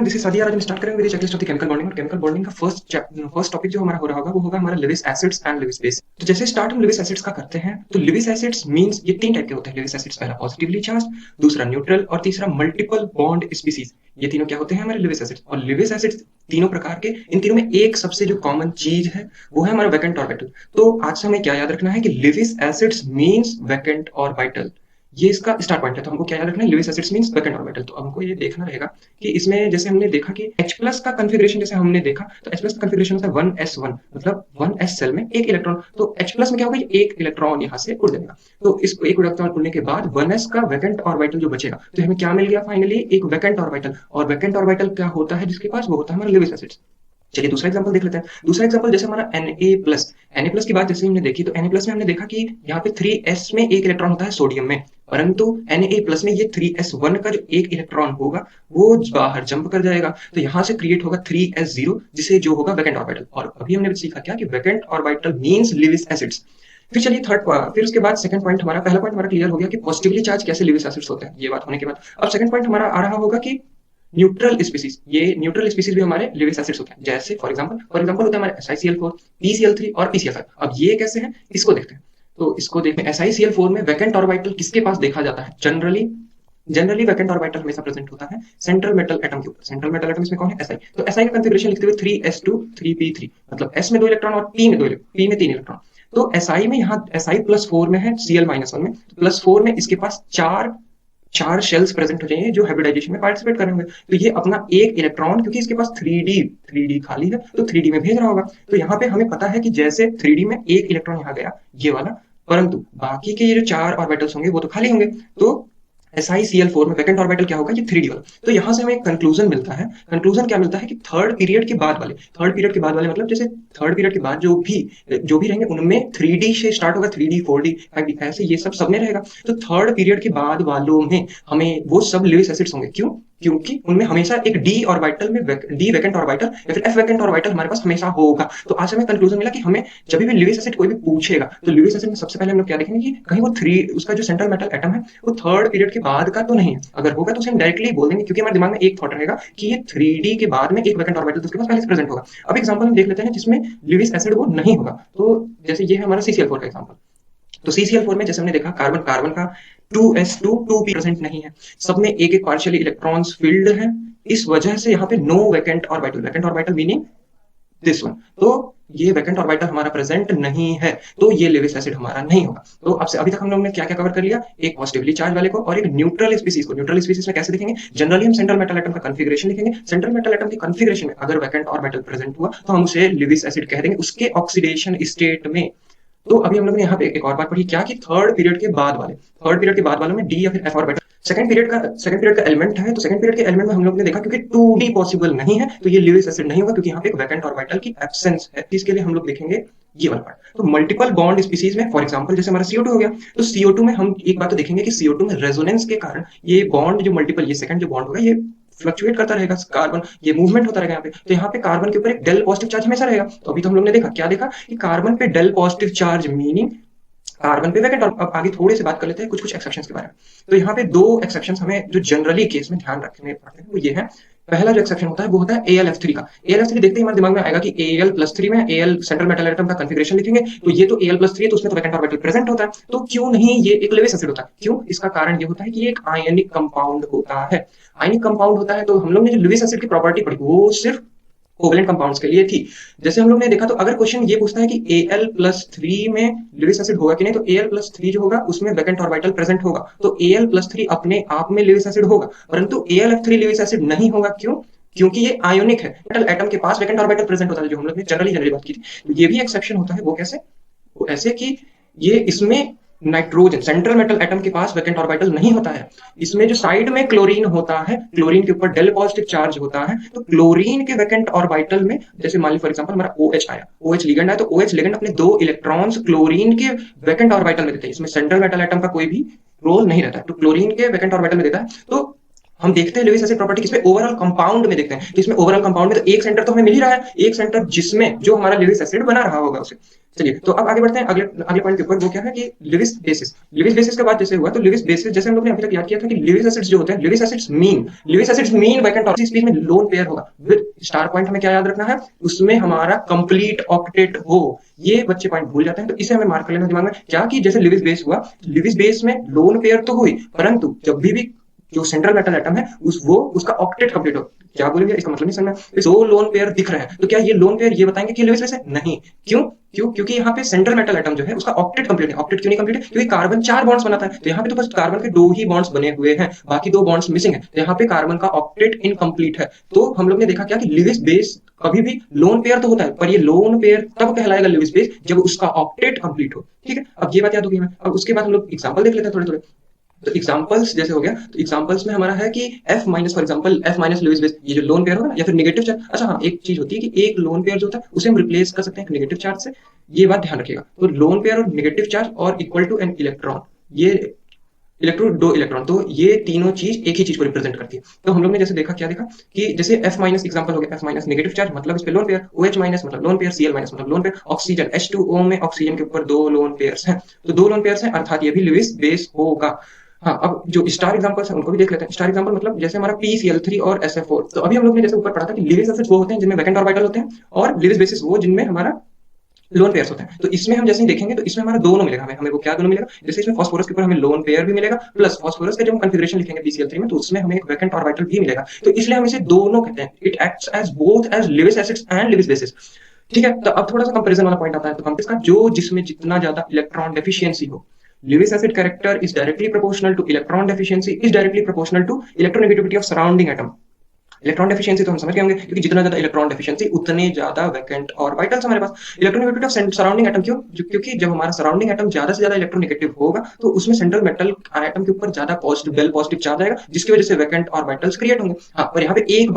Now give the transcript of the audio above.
This is Sadia. आज हम start करेंगे with checklist of the chemical bonding. और केमिकल बॉन्डिंग का फर्स्ट टॉपिक जो हमारा हो रहा होगा वो होगा हमारा Lewis acids and Lewis base. तो जैसे स्टार्ट हम लेविस एसिड्स का करते हैं तो लेविस एसिड्स मींस ये तीन टाइप के होते हैं लेविस एसिड्स। पहला पॉजिटिवली चार्ज, दूसरा न्यूट्रल और तीसरा मल्टीपल बॉन्ड स्पीसीज। ये तीनों क्या होते हैं हमारे लेविस एसिड्स। और लेविस एसिड्स तीनों प्रकार के, इन तीनों में एक सबसे जो कॉमन चीज है वो है हमारा वैकेंट और वाइटल। तो आज से हमें क्या याद रखना है कि लेविस एसिड्स मींस वैकेंट और वाइटल। ये इसका स्टार्ट पॉइंट है। तो हमको क्या याद रखना है, Lewis acids means vacant orbital. तो हमको ये देखना रहेगा कि इसमें जैसे हमने देखा कि H प्लस का कन्फिग्रेशन, जैसे हमने देखा तो H प्लस का कन्फिग्रेशन होता है 1s1, मतलब 1s सेल में एक इलेक्ट्रॉन। तो H प्लस में क्या होगा, एक इलेक्ट्रॉन यहाँ से उड़ जाएगा। तो इस एक इलेक्ट्रॉन उड़ने के बाद 1s का वैकेंट ऑर्बिटल जो बचेगा, तो हमें क्या मिल गया फाइनली, एक वैकेंट ऑर्बिटल। और वैकेंट ऑर्बिटल क्या होता है जिसके पास, वो होता है हमारा लेविस एसिड्स। चलिए दूसरा एग्जांपल देख लेते हैं। दूसरा एग्जांपल जैसे हमारा Na प्लस की बात जैसे हमने देखी तो Na प्लस में हमने देखा कि यहाँ पे 3s में एक इलेक्ट्रॉन होता है सोडियम में, परंतु Na प्लस में ये 3s1 का जो एक इलेक्ट्रॉन होगा वो बाहर जंप कर जाएगा। तो यहाँ से क्रिएट होगा 3s0, जिसे जो होगा वैकेंट ऑर्बिटल। और अभी हमने सीखा क्या कि vacant orbital means Lewis acids. फिर चलिए फिर उसके बाद सेकंड पॉइंट, हमारा पहला पॉइंट हमारा क्लियर हो गया कि पॉजिटिवली चार्ज कैसे लेविस एसिड्स होते हैं। ये बात होने के बाद अब सेकंड पॉइंट हमारा आ रहा होगा कि न्यूट्रल स्पीसीज। ये न्यूट्रल स्पीसीज भी हमारे लेविस एसिड्स होते हैं। जैसे फॉर एग्जांपल होता है हमारे SiCl4, PCl3 और PCl5। अब ये कैसे हैं इसको देखते हैं। तो इसको देखते हैं। SiCl4 में वैकेंट ऑर्बिटल किसके पास देखा जाता है, जनरली वैकेंट ऑर्बिटल हमेशा प्रेजेंट होता है सेंट्रल मेटल एटम के ऊपर। सेंट्रल मेटल एटम इसमें कौन है, Si। तो Si का कंफिग्रेशन लिखते हुए 3s2 3p3, मतलब S में 2 इलेक्ट्रॉन और P में 3 इलेक्ट्रॉन। तो Si में यहाँ Si+4 में है, Cl-1 में +4 में इसके पास चार चार शेल्स प्रेजेंट हो जाएंगे जो हाइब्रिडाइजेशन में पार्टिसिपेट करेंगे। तो ये अपना एक इलेक्ट्रॉन, क्योंकि इसके पास 3D खाली है तो 3D में भेज रहा होगा। तो यहाँ पे हमें पता है कि जैसे 3D में एक इलेक्ट्रॉन यहाँ गया, ये वाला, परंतु बाकी के ये जो चार ऑर्बिटल्स होंगे वो तो खाली होंगे। तो SiCl4 में वैकेंट ऑर्बिटल क्या होगा, ये 3D वाला। तो यहाँ से हमें एक कंक्लूजन मिलता है। कंक्लूजन क्या मिलता है कि थर्ड पीरियड के बाद वाले मतलब जैसे थर्ड पीरियड के बाद जो भी रहेंगे उनमें 3D से स्टार्ट होगा, 3D 4D 5D ऐसे ये सब सब में रहेगा। तो थर्ड पीरियड के बाद वालों में हमें वो सब लेविस एसिड्स होंगे। क्यों? क्योंकि उनमें हमेशा एक डी ऑर्बिटल में डी वैकेंट ऑर्बिटल या फिर एफ वैकेंट ऑर्बिटल हमारे पास हमेशा होगा। तो आज हमें कंक्लूजन मिला कि हमें जब भी लेविस एसिड कोई भी पूछेगा तो लेविस एसिड में सबसे पहले हम लोग क्या देखेंगे कि कहीं वो थ्री, उसका जो सेंट्रल मेटल एटम है वो थर्ड पीरियड के बाद का तो नहीं है। अगर होगा तो उसे हम डायरेक्टली बोल देंगे, क्योंकि हमारे दिमाग में एक थॉट रहेगा कि ये 3D के बाद में एक वैकेंट ऑर्बिटल उसके पास पहले से प्रेजेंट होगा। अब एग्जांपल हम देख लेते हैं जिसमें लेविस एसिड वो नहीं होगा। तो जैसे ये है हमारा CCl4 का एग्जांपल। तो CCl4 में जैसे हमने देखा कार्बन कार्बन का 2s2 2p प्रेजेंट नहीं है, सब में एक एक पार्शियली इलेक्ट्रॉन्स फील्ड है। इस वजह से यहाँ पे no vacant orbital, vacant orbital meaning this one. तो ये वैकेंट ऑर्बिटल हमारा प्रेजेंट नहीं है, तो ये लेविस एसिड हमारा नहीं होगा। तो अब से अभी तक हम लोग ने क्या क्या कवर कर लिया, एक पॉजिटिवली चार्ज वाले को और एक न्यूट्रल स्पीसीज को। न्यूट्रल स्पीसीज में कैसे दिखेंगे, जनरली हम सेंट्रल मेटल एटम का कन्फिग्रेशन लिखेंगे। सेंट्रल मेटल एटम की कन्फिग्रेशन में अगर वैकेंट ऑर्बिटल प्रेजेंट हुआ तो हम उसे लेविस एसिड कह देंगे उसके ऑक्सीडेशन स्टेट में। तो अभी हम लोग ने यहाँ पे एक और बात पढ़ी क्या कि थर्ड पीरियड के बाद वालों में डी या फिर एफ ऑर्बिटल सेकंड पीरियड का एलिमेंट है। तो सेकंड पीरियड के एलिमेंट में हम लोग ने देखा क्योंकि 2D पॉसिबल नहीं है तो ये लेविस एसिड नहीं होगा, क्योंकि यहाँ पे एक वैकेंट ऑर्बिटल की एब्सेंस है। इसके लिए हम लोग देखेंगे ये वाला पार्ट। तो मल्टीपल बॉन्ड स्पीसीज में फॉर एग्जांपल जैसे हमारा CO2 हो गया, तो CO2 में हम एक बात तो देखेंगे कि CO2 में रेजोनेंस के कारण ये बॉन्ड जो मल्टीपल, ये सेकंड जो बॉन्ड होगा ये फ्लक्चुएट करता रहेगा, कार्बन ये मूवमेंट होता रहेगा यहाँ पे। तो यहाँ पे कार्बन के ऊपर एक डेल पॉजिटिव चार्ज हमेशा रहेगा। तो अभी तो हम लोग ने देखा क्या देखा कि कार्बन पे del positive charge meaning carbon पे वैकेंट। अब आगे थोड़े से बात कर लेते हैं कुछ एक्सेप्शंस के बारे में। तो यहाँ पे दो एक्सेप्शंस हमें जो जनरली केस में ध्यान रखने पड़ते हैं वो ये है। पहला जो एक्सेप्शन होता है वो होता है AlF3 का। AlF3 देखते ही हमारे दिमाग में आएगा कि Al+3 में Al सेंट्रल मेटल एटम का कन्फिग्रेशन लिखेंगे तो ये तो Al+3 है तो उसमें तो वैकेंट ऑर्बिटल प्रेजेंट होता है। तो क्यों नहीं ये एक लेविस एसिड होता है? क्यों? इसका कारण ये होता है कि ये एक आयनिक कंपाउंड होता है। आयनिक कंपाउंड होता है तो हम लोग ने जो लेविस एसिड की प्रॉपर्टी पढ़ी वो सिर्फ कोवेलेंट कंपाउंड्स के लिए थी। जैसे हम लोग ने देखा तो अगर क्वेश्चन ये पूछता है कि Al+3 में लेविस एसिड होगा कि नहीं, तो Al+3 जो होगा उसमें वैकेंट ऑर्बिटल प्रेजेंट होगा, तो Al+3 अपने आप में लेविस एसिड होगा, परंतु AlF3 लेविस एसिड नहीं होगा। क्यों? क्योंकि ये आयोनिक है। मेटल एटम के पास वैकेंट ऑर्बिटल प्रेजेंट होता है, जो हम लोग ने जनरली बात की थी। तो ये भी एक्सेप्शन होता है। वो कैसे? वो ऐसे कि ये इसमें नाइट्रोजन सेंट्रल मेटल एटम के पास वैकेंट ऑर्बिटल नहीं होता है। इसमें जो साइड में क्लोरीन होता है, क्लोरीन के ऊपर डेल पॉजिटिव चार्ज होता है, तो क्लोरीन के वैकेंट ऑर्बिटल में जैसे मान ली फॉर एग्जांपल हमारा OH आया, OH लिगेंड आया, तो OH लिगेंड अपने 2 इलेक्ट्रॉन्स क्लोरीन के वैकेंट ऑर्बिटल में देते हैं। इसमें सेंट्रल मेटल एटम का कोई भी रोल नहीं रहता है, तो क्लोरीन के वैकेंट ऑर्बिटल में देता है। तो हम देखते हैं लेविस एसिड प्रॉपर्टी किसमें, ओवरऑल कंपाउंड में देखते हैं। तो इसमें ओवरऑल कंपाउंड में तो एक सेंटर तो हमें मिल ही रहा है, एक सेंटर जिसमें जो हमारा लेविस एसिड बना रहा होगा उसे। चलिए तो अब आगे बढ़ते हैं अगले अगले पॉइंट के ऊपर, वो क्या है कि लिविस बेसिस। लिविस बेसिस के बाद जैसे हुआ, तो लिविस बेसिस जैसे हम लोग ने अभी तक याद किया था कि लिविस एसिड्स जो होते हैं, लिविस एसिड्स मीन वैकेंट और इस बीच में लोन पेयर होगा विद स्टार पॉइंट। हमें क्या याद रखना है, उसमें हमारा कंप्लीट ऑक्टेट हो। ये बच्चे पॉइंट भूल जाते हैं, तो इसे हमें मार्क कर लेना दिमाग में क्या, कि जैसे लिविस बेस हुआ, लिविस बेस में लोन पेयर तो हुई, परंतु जब भी जो सेंट्रल मेटल एटम है उसका ऑक्टेट कंप्लीट हो। क्या बोलेंगे इसका मतलब नहीं समझ में। दो लोन पेयर दिख रहे हैं, तो क्या ये लोन पेयर ये बताएंगे कि लेविस बेस है? नहीं। क्योंकि यहाँ पे सेंट्रल मेटल एटम जो है उसका ऑक्टेट कंप्लीट है। ऑक्टेट क्यों नहीं कंप्लीट है? क्योंकि कार्बन 4 बॉन्ड्स बनाता है, तो यहाँ पे तो बस कार्बन के 2 ही बॉन्ड्स बने हुए हैं, बाकी 2 बॉन्ड्स मिसिंग है, तो यहाँ पे कार्बन का ऑक्टेट इनकम्प्लीट है। तो हम लोग ने देखा क्या कि लिविस बेस कभी भी लोन पेयर तो होता है, पर ये लोन पेयर तब कहलाएगा लिविस बेस जब उसका ऑक्टेट कंप्लीट हो। ठीक है, अब ये बात याद होगी हमें। अब उसके बाद हम लोग एग्जांपल देख लेते हैं थोड़े थोड़े। तो एग्जांपल्स जैसे हो गया, तो एग्जांपल्स में हमारा है कि F minus, for example F minus Lewis base, ये जो लोन पेयर होगा ना, या फिर नेगेटिव चार्ज। अच्छा हाँ, एक चीज होती है कि एक लोन पेयर जो होता है उसे हम रिप्लेस कर सकते हैं नेगेटिव चार्ज से, ये बात ध्यान रखिएगा। तो लोन पेयर और नेगेटिव चार्ज और इक्वल टू एन इलेक्ट्रॉन, ये इलेक्ट्रॉन, 2 इलेक्ट्रॉन, तो ये तीनों चीज एक ही चीज को रिप्रेजेंट करती है। तो हम लोग ने जैसे देखा, क्या देखा कि जैसे F माइनस एग्जांपल हो गया, F माइनस नेगेटिव चार्ज मतलब इस पे लोन पेयर, OH माइनस मतलब लोन पेयर, Cl माइनस मतलब लोन पेयर, ऑक्सीजन H2O में ऑक्सीजन के ऊपर 2 लोन पेयर्स हैं, तो 2 लोन पेयर्स हैं, अर्थात ये भी लुईस बेस होगा। हाँ, अब जो स्टार एग्जांपल्स हैं उनको भी देख लेते हैं। स्टार एग्जांपल मतलब जैसे हमारा PCl3 और SF4। तो अभी हम लोग ने जैसे ऊपर पढ़ा था कि लिविस एसिड्स वो होते हैं जिनमें वैकेंट ऑर्बिटल होते हैं, और लिविस बेसिस वो जिनमें हमारा लोन पेयर्स होते हैं। तो इसमें हम जैसे ही देखेंगे तो इसमें हमारा दोनों मिलेगा, हमें वो क्या दोनों मिलेगा, जैसे इसमें फास्फोरस के ऊपर हमें लोन पेयर भी मिलेगा, प्लस फास्फोरस का जब हम कॉन्फ़िगरेशन लिखेंगे PCl3 में, तो उसमें हमें एक वैकेंट ऑर्बिटल भी मिलेगा। तो इसलिए हम इसे दोनों कहते हैं, it acts as both as Lewis acids and Lewis bases. ठीक है, तो अब थोड़ा सा कंपैरिजन वाला पॉइंट आता है, तो कंपेस का जो जिसमें जितना ज्यादा इलेक्ट्रॉन डेफिशिएंसी हो, Lewis acid character is directly proportional to electron deficiency is directly proportional to electronegativity of surrounding atom। Electron deficiency तो हम समझ गए होंगे, क्योंकि जितना ज्यादा इलेक्ट्रॉन डेफिशिएंसी उतने ज्यादा वैकेंट ऑर्बिटल्स हमारे पास। इलेक्ट्रोनेगेटिविटी ऑफ सराउंडिंग एटम, क्योंकि जब हमारा सराउंडिंग एटम ज्यादा से ज्यादा इलेक्ट्रोनेगेटिव होगा, तो उसमें सेंट्रल मेटल एटम के ऊपर ज्यादा पॉजिटिव, वेल पॉजिटिव चार्ज आएगा, जिसकी वजह से वैकेंट ऑर्बिटल्स क्रिएट होंगे। हाँ, पर यहाँ पे एक